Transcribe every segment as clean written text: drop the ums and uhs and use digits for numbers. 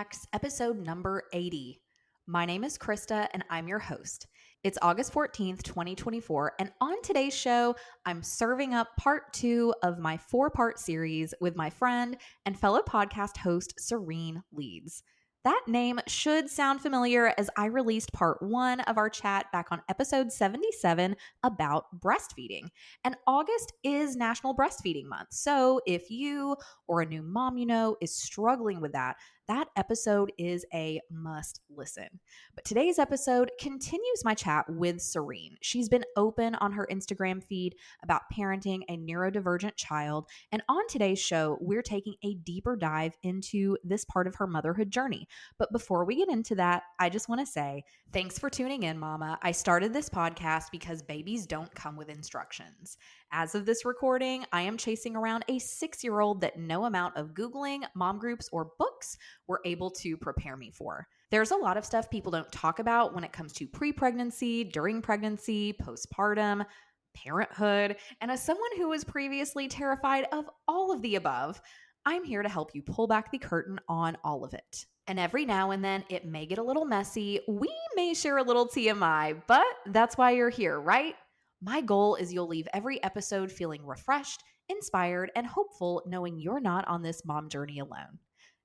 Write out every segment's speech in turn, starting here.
Hacks, episode number 80. My name is Krista, and I'm your host. It's August 14th, 2024, and on today's show, I'm serving up part 2 of my 4-part series with my friend and fellow podcast host, Sarene Leeds. That name should sound familiar as I released part 1 of our chat back on episode 77 about breastfeeding. And August is National Breastfeeding Month. So if you or a new mom you know is struggling with that episode is a must listen. But today's episode continues my chat with Sarene. She's been open on her Instagram feed about parenting a neurodivergent child. And on today's show, we're taking a deeper dive into this part of her motherhood journey. But before we get into that, I just want to say thanks for tuning in, Mama. I started this podcast because babies don't come with instructions. As of this recording, I am chasing around a 6-year-old that no amount of Googling, mom groups, or books were able to prepare me for. There's a lot of stuff people don't talk about when it comes to pre-pregnancy, during pregnancy, postpartum, parenthood, and as someone who was previously terrified of all of the above, I'm here to help you pull back the curtain on all of it. And every now and then, it may get a little messy. We may share a little TMI, but that's why you're here, right? My goal is you'll leave every episode feeling refreshed, inspired, and hopeful knowing you're not on this mom journey alone.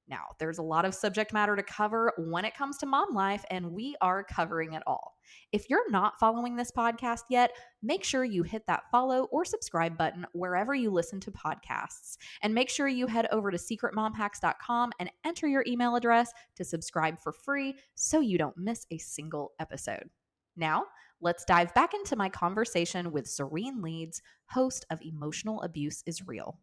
Now, there's a lot of subject matter to cover when it comes to mom life, and we are covering it all. If you're not following this podcast yet, make sure you hit that follow or subscribe button wherever you listen to podcasts. And make sure you head over to secretmomhacks.com and enter your email address to subscribe for free so you don't miss a single episode. Now, let's dive back into my conversation with Sarene Leeds, host of Emotional Abuse is Real.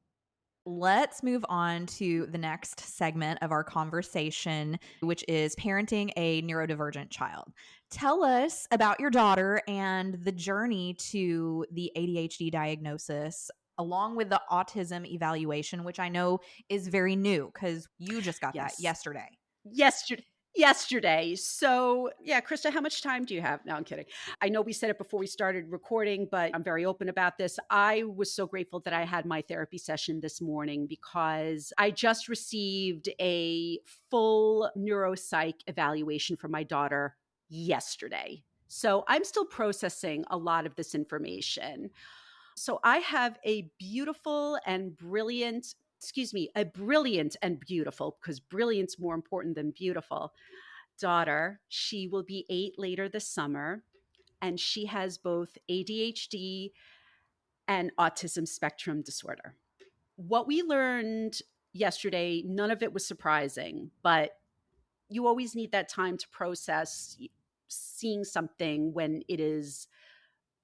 Let's move on to the next segment of our conversation, which is parenting a neurodivergent child. Tell us about your daughter and the journey to the ADHD diagnosis, along with the autism evaluation, which I know is very new because you just got that yesterday. Yesterday. So yeah, Krista, how much time do you have? No, I'm kidding. I know we said it before we started recording, but I'm very open about this. I was so grateful that I had my therapy session this morning because I just received a full neuropsych evaluation for my daughter yesterday. So I'm still processing a lot of this information. So I have a beautiful and brilliant and beautiful, because brilliant's more important than beautiful, daughter. She will be 8 later this summer, and she has both ADHD and autism spectrum disorder. What we learned yesterday, none of it was surprising, but you always need that time to process seeing something when it is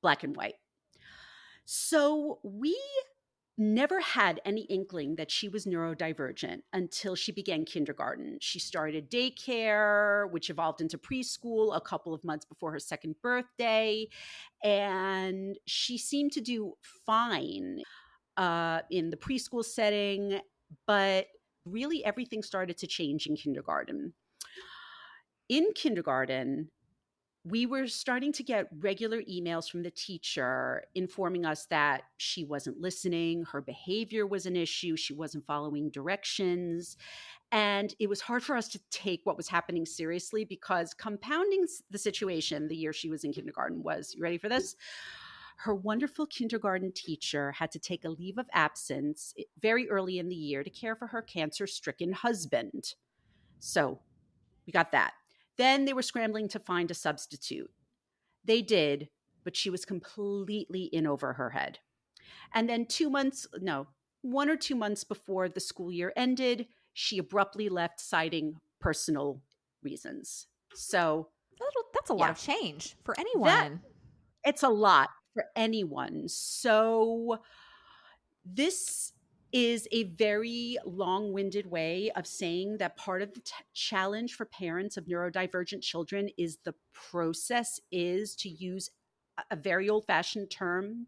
black and white. So we never had any inkling that she was neurodivergent until she began kindergarten. She started daycare, which evolved into preschool a couple of months before her second birthday. And she seemed to do fine in the preschool setting, but really everything started to change in kindergarten. In kindergarten, we were starting to get regular emails from the teacher informing us that she wasn't listening, her behavior was an issue, she wasn't following directions. And it was hard for us to take what was happening seriously because compounding the situation the year she was in kindergarten was, you ready for this? Her wonderful kindergarten teacher had to take a leave of absence very early in the year to care for her cancer-stricken husband. So we got that. Then they were scrambling to find a substitute. They did, but she was completely in over her head. And then 1 or 2 months before the school year ended, she abruptly left, citing personal reasons. So that's a lot of change for anyone. It's a lot for anyone. So this is a very long-winded way of saying that part of the challenge for parents of neurodivergent children is the process is, to use a very old-fashioned term,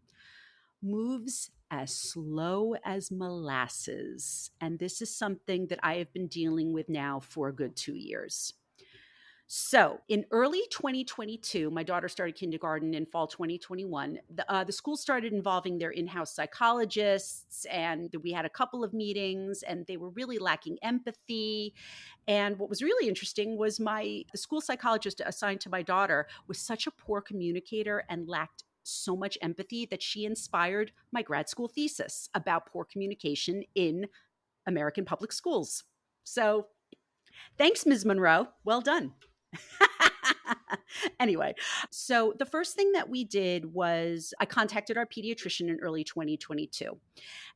moves as slow as molasses. And this is something that I have been dealing with now for a good 2 years. So, in early 2022, my daughter started kindergarten in fall 2021. The school started involving their in house psychologists, and we had a couple of meetings, and they were really lacking empathy. And what was really interesting was the school psychologist assigned to my daughter was such a poor communicator and lacked so much empathy that she inspired my grad school thesis about poor communication in American public schools. So, thanks, Ms. Monroe. Well done. Anyway, so the first thing that we did was I contacted our pediatrician in early 2022,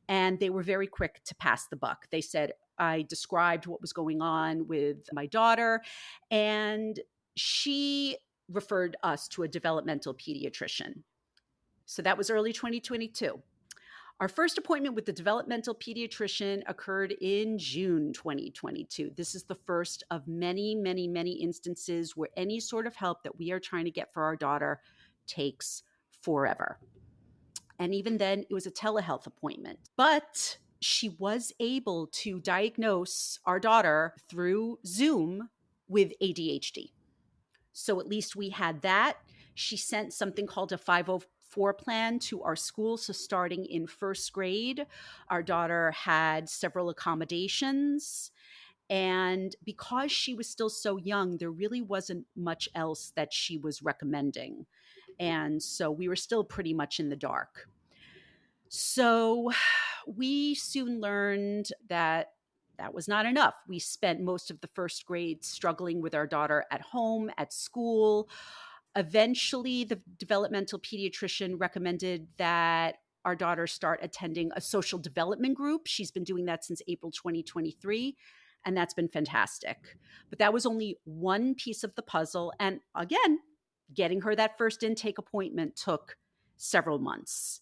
and they were very quick to pass the buck. They said, I described what was going on with my daughter, and she referred us to a developmental pediatrician. So that was early 2022. Our first appointment with the developmental pediatrician occurred in June 2022. This is the first of many, many, many instances where any sort of help that we are trying to get for our daughter takes forever. And even then, it was a telehealth appointment. But she was able to diagnose our daughter through Zoom with ADHD. So at least we had that. She sent something called a 504 plan to our school. So starting in first grade, our daughter had several accommodations. And because she was still so young, there really wasn't much else that she was recommending. And so we were still pretty much in the dark. So we soon learned that that was not enough. We spent most of the first grade struggling with our daughter at home, at school. Eventually, the developmental pediatrician recommended that our daughter start attending a social development group. She's been doing that since April 2023, and that's been fantastic. But that was only one piece of the puzzle. And again, getting her that first intake appointment took several months.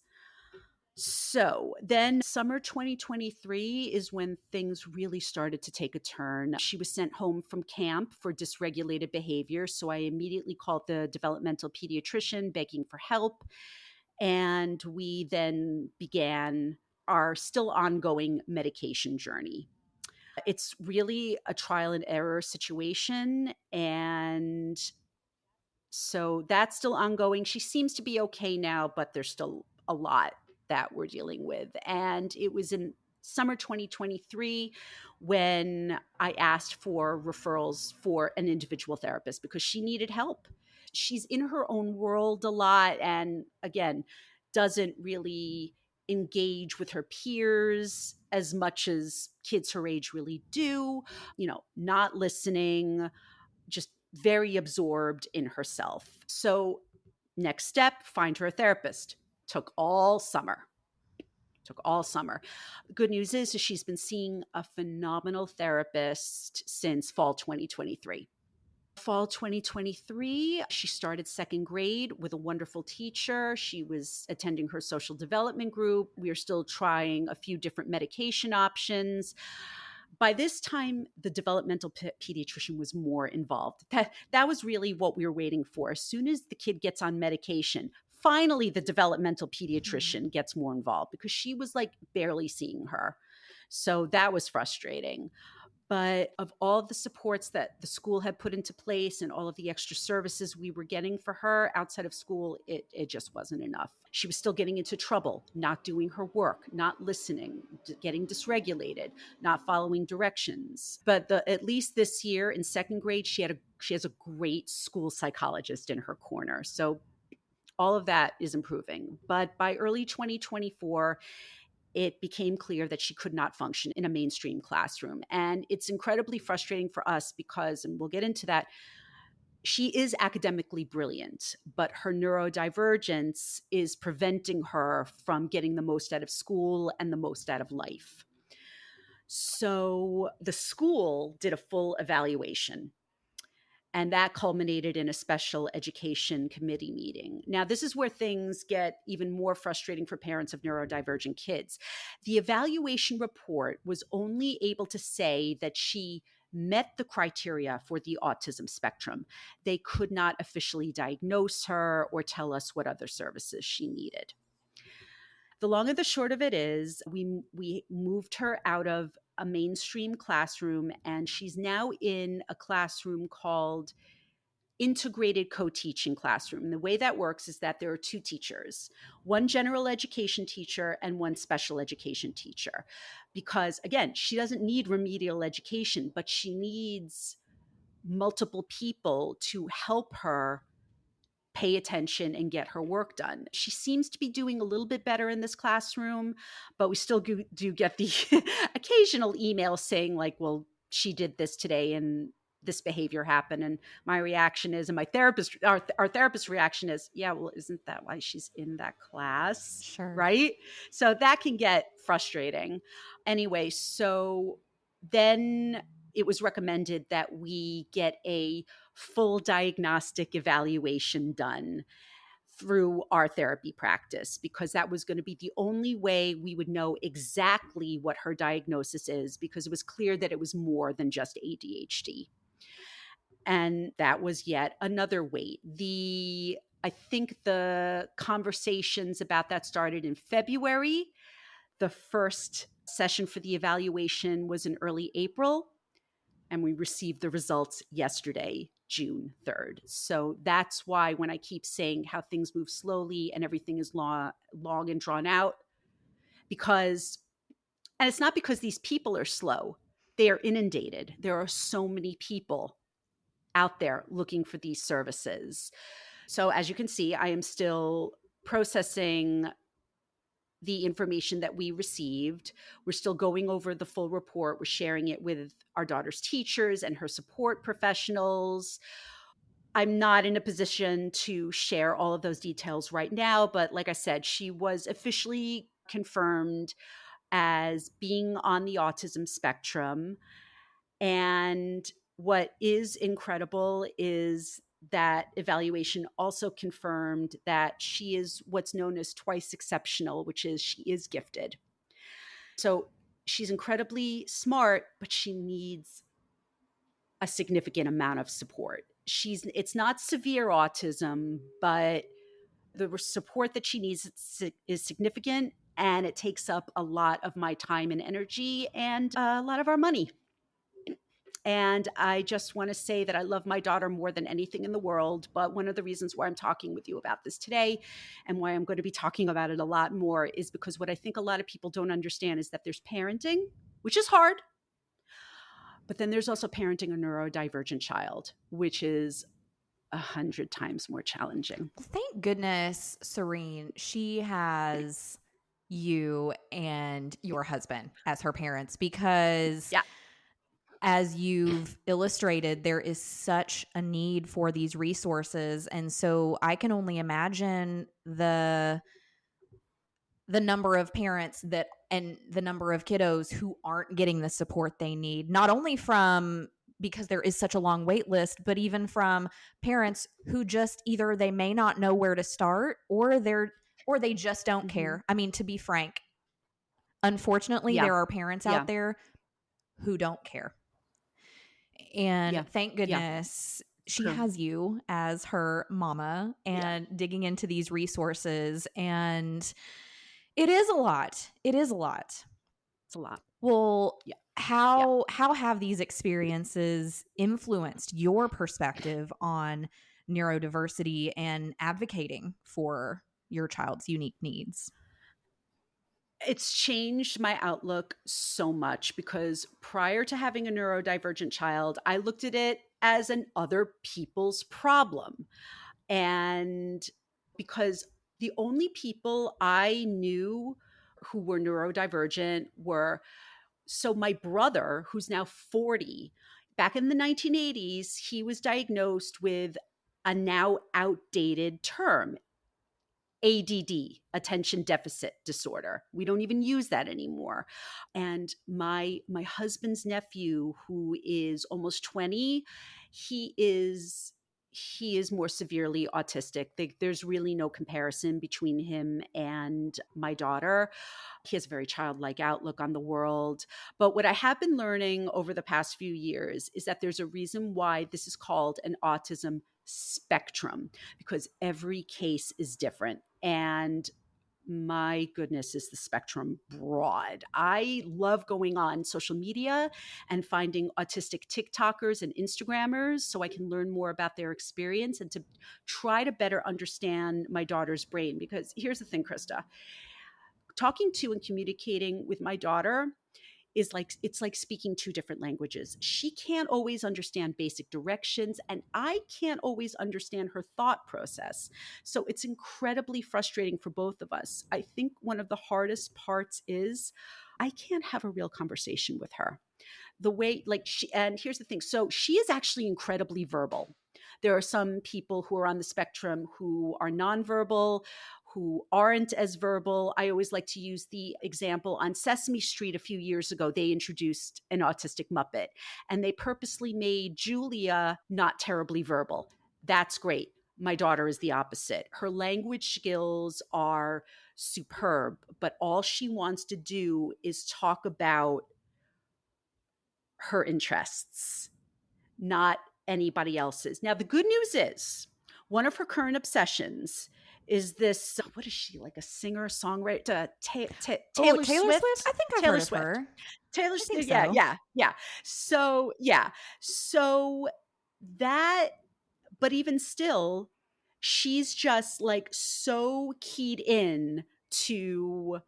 So then, summer 2023 is when things really started to take a turn. She was sent home from camp for dysregulated behavior. So I immediately called the developmental pediatrician begging for help. And we then began our still ongoing medication journey. It's really a trial and error situation. And so that's still ongoing. She seems to be okay now, but there's still a lot that we're dealing with. And it was in summer 2023 when I asked for referrals for an individual therapist because she needed help. She's in her own world a lot and, again, doesn't really engage with her peers as much as kids her age really do, not listening, just very absorbed in herself. So, next step, find her a therapist. Took all summer. The good news is she's been seeing a phenomenal therapist since fall 2023. Fall 2023, she started second grade with a wonderful teacher. She was attending her social development group. We are still trying a few different medication options. By this time, the developmental pediatrician was more involved. That was really what we were waiting for. As soon as the kid gets on medication, finally the developmental pediatrician gets more involved because she was like barely seeing her. So that was frustrating. But of all the supports that the school had put into place and all of the extra services we were getting for her outside of school, it just wasn't enough. She was still getting into trouble, not doing her work, not listening, getting dysregulated, not following directions. But at least this year in second grade, she has a great school psychologist in her corner. So all of that is improving. But by early 2024, it became clear that she could not function in a mainstream classroom. And it's incredibly frustrating for us because, and we'll get into that, she is academically brilliant, but her neurodivergence is preventing her from getting the most out of school and the most out of life. So the school did a full evaluation. And that culminated in a special education committee meeting. Now, this is where things get even more frustrating for parents of neurodivergent kids. The evaluation report was only able to say that she met the criteria for the autism spectrum. They could not officially diagnose her or tell us what other services she needed. The long and the short of it is we moved her out of a mainstream classroom, and she's now in a classroom called integrated co-teaching classroom. And the way that works is that there are two teachers, one general education teacher and one special education teacher. Because again, she doesn't need remedial education, but she needs multiple people to help her pay attention and get her work done. She seems to be doing a little bit better in this classroom, but we still do get the occasional email saying like, well, she did this today and this behavior happened. And my reaction is, and our therapist reaction is, yeah, well, isn't that why she's in that class? Sure. Right. So that can get frustrating. Anyway, so then it was recommended that we get a full diagnostic evaluation done through our therapy practice, because that was going to be the only way we would know exactly what her diagnosis is, because it was clear that it was more than just ADHD. And that was yet another wait. I think the conversations about that started in February. The first session for the evaluation was in early April, and we received the results yesterday, June 3rd. So that's why when I keep saying how things move slowly and everything is long and drawn out, because, and it's not because these people are slow, they are inundated. There are so many people out there looking for these services. So as you can see, I am still processing the information that we received. We're still going over the full report. We're sharing it with our daughter's teachers and her support professionals. I'm not in a position to share all of those details right now, but like I said, she was officially confirmed as being on the autism spectrum. And what is incredible is that evaluation also confirmed that she is what's known as twice exceptional, which is she is gifted. So she's incredibly smart, but she needs a significant amount of support. It's not severe autism, but the support that she needs is significant, and it takes up a lot of my time and energy and a lot of our money. And I just want to say that I love my daughter more than anything in the world. But one of the reasons why I'm talking with you about this today and why I'm going to be talking about it a lot more is because what I think a lot of people don't understand is that there's parenting, which is hard. But then there's also parenting a neurodivergent child, which is 100 times more challenging. Well, thank goodness, Sarene, she has you and your husband as her parents, because Yeah. as you've illustrated, there is such a need for these resources. And so I can only imagine the number of parents that and the number of kiddos who aren't getting the support they need, not only from because there is such a long wait list, but even from parents who just either they may not know where to start, or they just don't care. I mean, to be frank, unfortunately, Yeah. there are parents Yeah. out there who don't care. And Yeah. thank Yeah. goodness she True. has you as her mama Yeah. and digging into these resources. And it is a lot. It is a lot. It's a lot. Well, Yeah. Yeah. how have these experiences influenced your perspective on neurodiversity and advocating for your child's unique needs? It's changed my outlook so much, because prior to having a neurodivergent child, I looked at it as an other people's problem. And because the only people I knew who were neurodivergent were, so my brother, who's now 40, back in the 1980s, he was diagnosed with a now outdated term, ADD, attention deficit disorder. We don't even use that anymore. And my husband's nephew, who is almost 20, he is more severely autistic. There's really no comparison between him and my daughter. He has a very childlike outlook on the world. But what I have been learning over the past few years is that there's a reason why this is called an autism spectrum, because every case is different. And My goodness, is the spectrum broad. I love going on social media and finding autistic TikTokers and Instagrammers so I can learn more about their experience and to try to better understand my daughter's brain. Because here's the thing, Krista, talking to and communicating with my daughter is like, it's like speaking two different languages. She can't always understand basic directions, and I can't always understand her thought process. So it's incredibly frustrating for both of us. I think one of the hardest parts is I can't have a real conversation with her. The way, like, and here's the thing. So she is actually incredibly verbal. There are some people who are on the spectrum who are nonverbal, who aren't as verbal. I always like to use the example on Sesame Street a few years ago. They introduced an autistic Muppet and they purposely made Julia not terribly verbal. That's great. My daughter is the opposite. Her language skills are superb, but all she wants to do is talk about her interests, not anybody else's. Now, the good news is one of her current obsessions is this, what is she, like a singer, songwriter, Taylor Taylor Swift? Swift? I think I've Taylor heard of Swift. her. Taylor I think Swift, yeah, so. yeah, yeah. So, yeah. So that, but even still, she's just like so keyed in to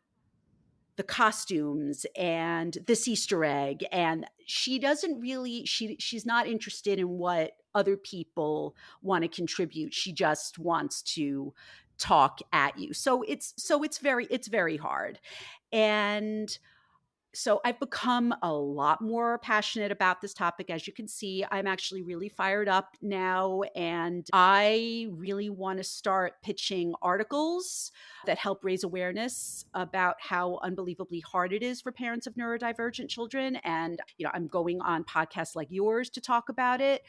the costumes and this Easter egg, and she doesn't really, she's not interested in what other people want to contribute. She just wants to talk at you. So it's very hard. And so I've become a lot more passionate about this topic. As you can see, I'm actually really fired up now, and I really want to start pitching articles that help raise awareness about how unbelievably hard it is for parents of neurodivergent children. And, I'm going on podcasts like yours to talk about it.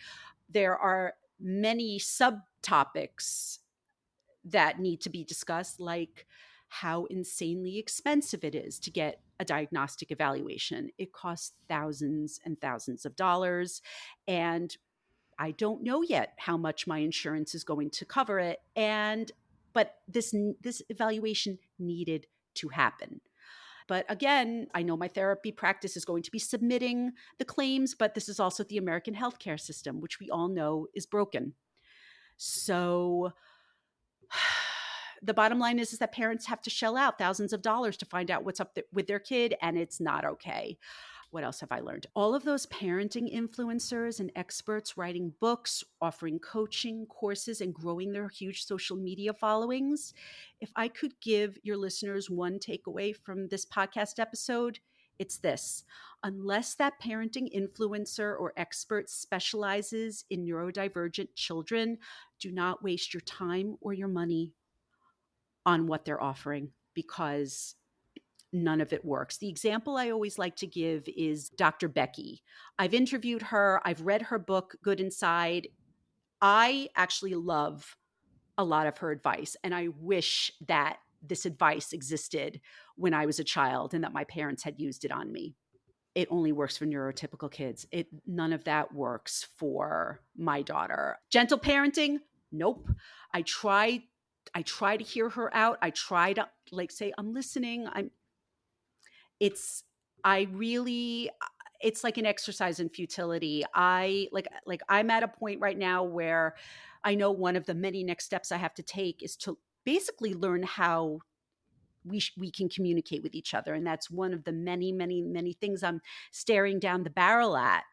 There are many subtopics that need to be discussed, like how insanely expensive it is to get a diagnostic evaluation. It costs thousands and thousands of dollars. And I don't know yet how much my insurance is going to cover it. But this evaluation needed to happen. But again, I know my therapy practice is going to be submitting the claims, but this is also the American healthcare system, which we all know is broken. So the bottom line is that parents have to shell out thousands of dollars to find out what's up with their kid, and it's not okay. What else have I learned? All of those parenting influencers and experts writing books, offering coaching courses, and growing their huge social media followings. If I could give your listeners one takeaway from this podcast episode, it's this: unless that parenting influencer or expert specializes in neurodivergent children, do not waste your time or your money on what they're offering, because none of it works. The example I always like to give is Dr. Becky. I've interviewed her, I've read her book, Good Inside. I actually love a lot of her advice, and I wish that this advice existed when I was a child and that my parents had used it on me. It only works for neurotypical kids. None of that works for my daughter. Gentle parenting? Nope. I try to hear her out. I try to say, I'm listening. It's like an exercise in futility. I'm at a point right now where I know one of the many next steps I have to take is to basically learn how we can communicate with each other. And that's one of the many, many, many things I'm staring down the barrel at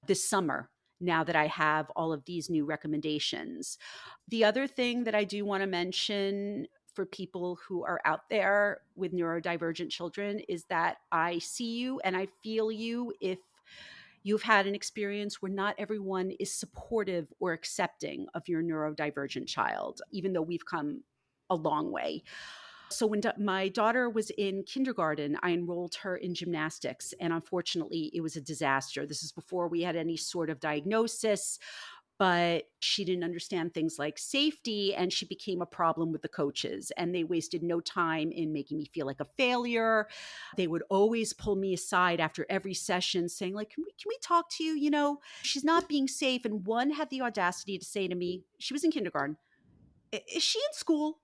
this summer, now that I have all of these new recommendations. The other thing that I do want to mention for people who are out there with neurodivergent children is that I see you and I feel you if you've had an experience where not everyone is supportive or accepting of your neurodivergent child, even though we've come a long way. So when my daughter was in kindergarten, I enrolled her in gymnastics, and unfortunately, it was a disaster. This is before we had any sort of diagnosis, but she didn't understand things like safety, and she became a problem with the coaches, and they wasted no time in making me feel like a failure. They would always pull me aside after every session saying, like, can we talk to you? She's not being safe. And one had the audacity to say to me, she was in kindergarten, is she in school?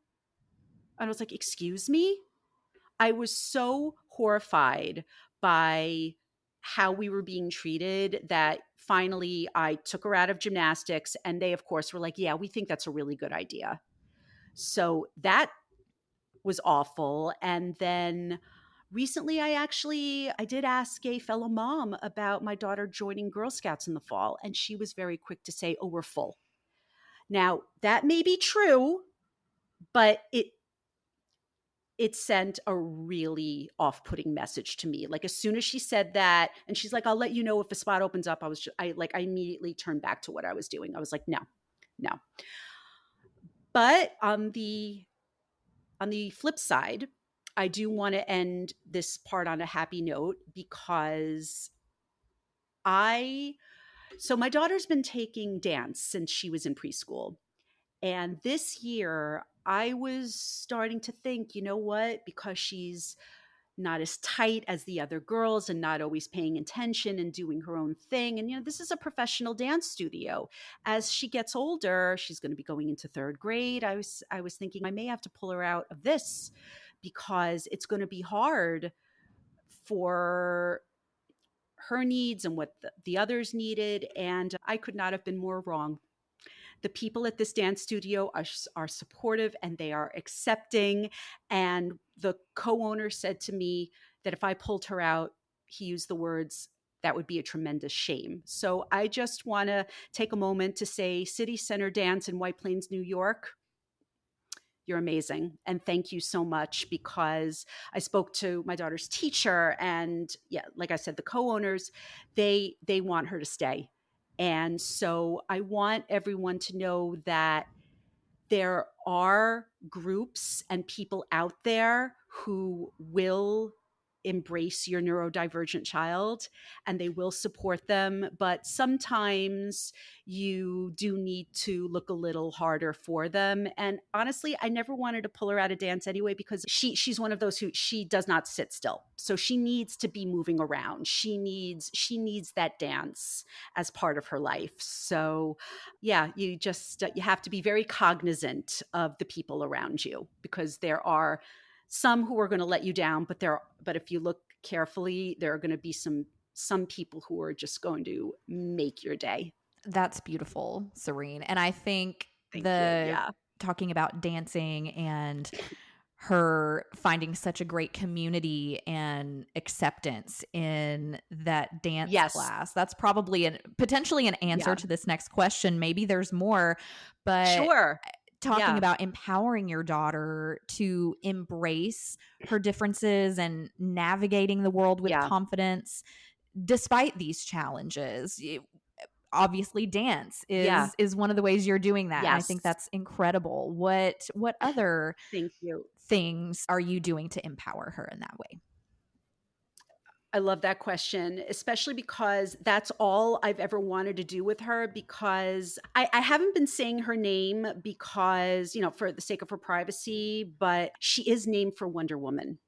And I was like, excuse me? I was so horrified by how we were being treated that finally I took her out of gymnastics, and they, of course, were like, "Yeah, we think that's a really good idea." So that was awful. And then recently I did ask a fellow mom about my daughter joining Girl Scouts in the fall, and she was very quick to say, "Oh, we're full." Now, that may be true, but it sent a really off-putting message to me. Like, as soon as she said that, and she's like, "I'll let you know if a spot opens up," I immediately turned back to what I was doing. I was like, "No, no." But on the flip side, I do want to end this part on a happy note because I so my daughter's been taking dance since she was in preschool. And this year, I was starting to think, you know what? Because she's not as tight as the other girls and not always paying attention and doing her own thing. And, this is a professional dance studio. As she gets older, she's going to be going into third grade. I was thinking I may have to pull her out of this because it's going to be hard for her needs and what the others needed. And I could not have been more wrong. The people at this dance studio are supportive and they are accepting. And the co-owner said to me that if I pulled her out, he used the words, that would be a tremendous shame. So I just want to take a moment to say, City Center Dance in White Plains, New York, you're amazing. And thank you so much, because I spoke to my daughter's teacher, and yeah, like I said, the co-owners, they want her to stay. And so I want everyone to know that there are groups and people out there who will embrace your neurodivergent child and they will support them. But sometimes you do need to look a little harder for them. And honestly, I never wanted to pull her out of dance anyway, because she's one of those who she does not sit still. So she needs to be moving around. She needs that dance as part of her life. So yeah, you have to be very cognizant of the people around you, because there are some who are going to let you down, but if you look carefully, there are going to be some people who are just going to make your day. That's beautiful, Serene. And I think Thank you. the Yeah. talking about dancing and her finding such a great community and acceptance in that dance Yes. class. That's probably potentially an answer Yeah. to this next question. Maybe there's more, but Sure. talking Yeah. about empowering your daughter to embrace her differences and navigating the world with Yeah. confidence despite these challenges. Obviously dance Yeah. is one of the ways you're doing that, and I think Yes. that's incredible. What other Thank you. things are you doing to empower her in that way? I love that question, especially because that's all I've ever wanted to do with her. Because I haven't been saying her name because, for the sake of her privacy, but she is named for Wonder Woman.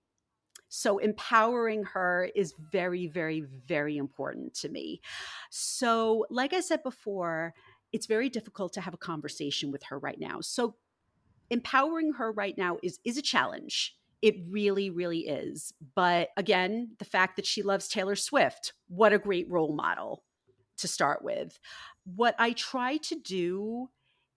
So empowering her is very, very, very important to me. So, like I said before, it's very difficult to have a conversation with her right now. So empowering her right now is a challenge. It really, really is. But again, the fact that she loves Taylor Swift, what a great role model to start with. What I try to do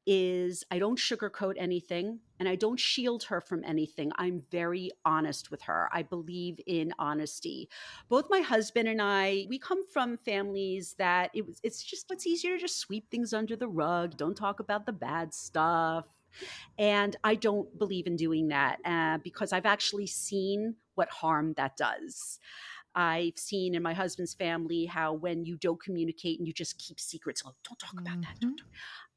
is I don't sugarcoat anything and I don't shield her from anything. I'm very honest with her. I believe in honesty. Both my husband and I, we come from families that it's easier to just sweep things under the rug, don't talk about the bad stuff. And I don't believe in doing that because I've actually seen what harm that does. I've seen in my husband's family how when you don't communicate and you just keep secrets, oh, don't talk about that. Mhm.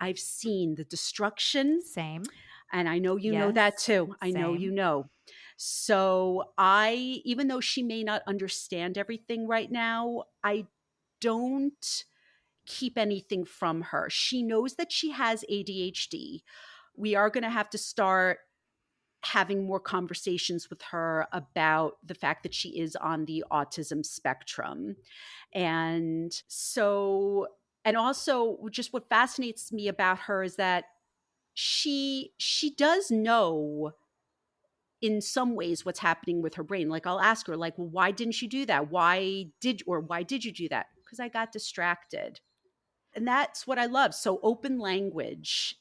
I've seen the destruction, Same. and I know you know Yes. that too. I know you Same. know. So even though she may not understand everything right now, I don't keep anything from her. She knows that she has ADHD. We are going to have to start having more conversations with her about the fact that she is on the autism spectrum. And so, and also just what fascinates me about her is that she does know in some ways what's happening with her brain. Like I'll ask her like, well, why didn't you do that? Why did you do that? Because I got distracted. And that's what I love. So open language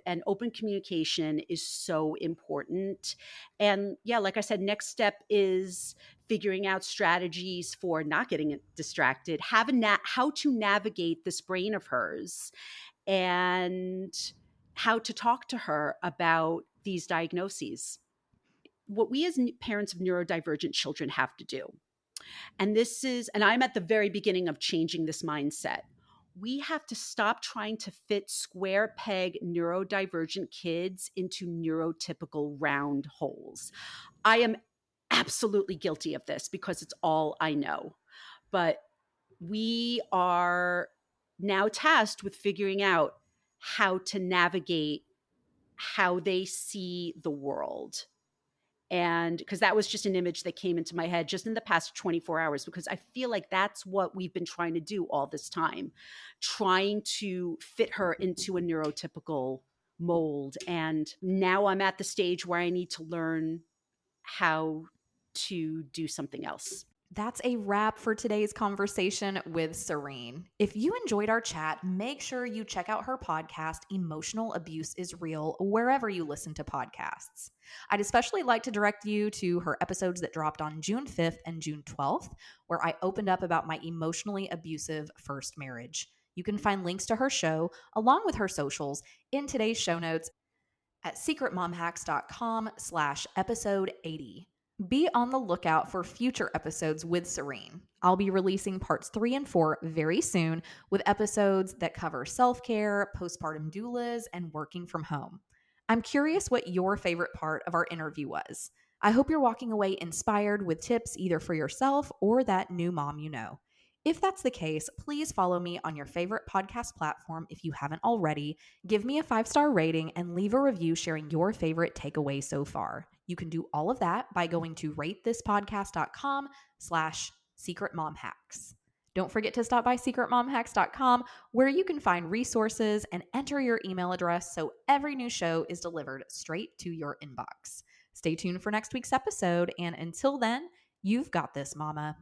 and open communication is so important. And yeah, like I said, next step is figuring out strategies for not getting distracted, how to navigate this brain of hers, and how to talk to her about these diagnoses. What we as parents of neurodivergent children have to do, and I'm at the very beginning of changing this mindset. We have to stop trying to fit square peg neurodivergent kids into neurotypical round holes. I am absolutely guilty of this because it's all I know. But we are now tasked with figuring out how to navigate how they see the world. And because that was just an image that came into my head just in the past 24 hours, because I feel like that's what we've been trying to do all this time, trying to fit her into a neurotypical mold. And now I'm at the stage where I need to learn how to do something else. That's a wrap for today's conversation with Sarene. If you enjoyed our chat, make sure you check out her podcast, Emotional Abuse is Real, wherever you listen to podcasts. I'd especially like to direct you to her episodes that dropped on June 5th and June 12th, where I opened up about my emotionally abusive first marriage. You can find links to her show, along with her socials, in today's show notes at secretmomhacks.com/episode 80. Be on the lookout for future episodes with Sarene. I'll be releasing parts 3 and 4 very soon, with episodes that cover self-care, postpartum doulas, and working from home. I'm curious what your favorite part of our interview was. I hope you're walking away inspired with tips either for yourself or that new mom you know. If that's the case, please follow me on your favorite podcast platform if you haven't already. Give me a 5-star rating and leave a review sharing your favorite takeaway so far. You can do all of that by going to ratethispodcast.com/secretmomhacks. Don't forget to stop by secretmomhacks.com, where you can find resources and enter your email address so every new show is delivered straight to your inbox. Stay tuned for next week's episode, and until then, you've got this, mama.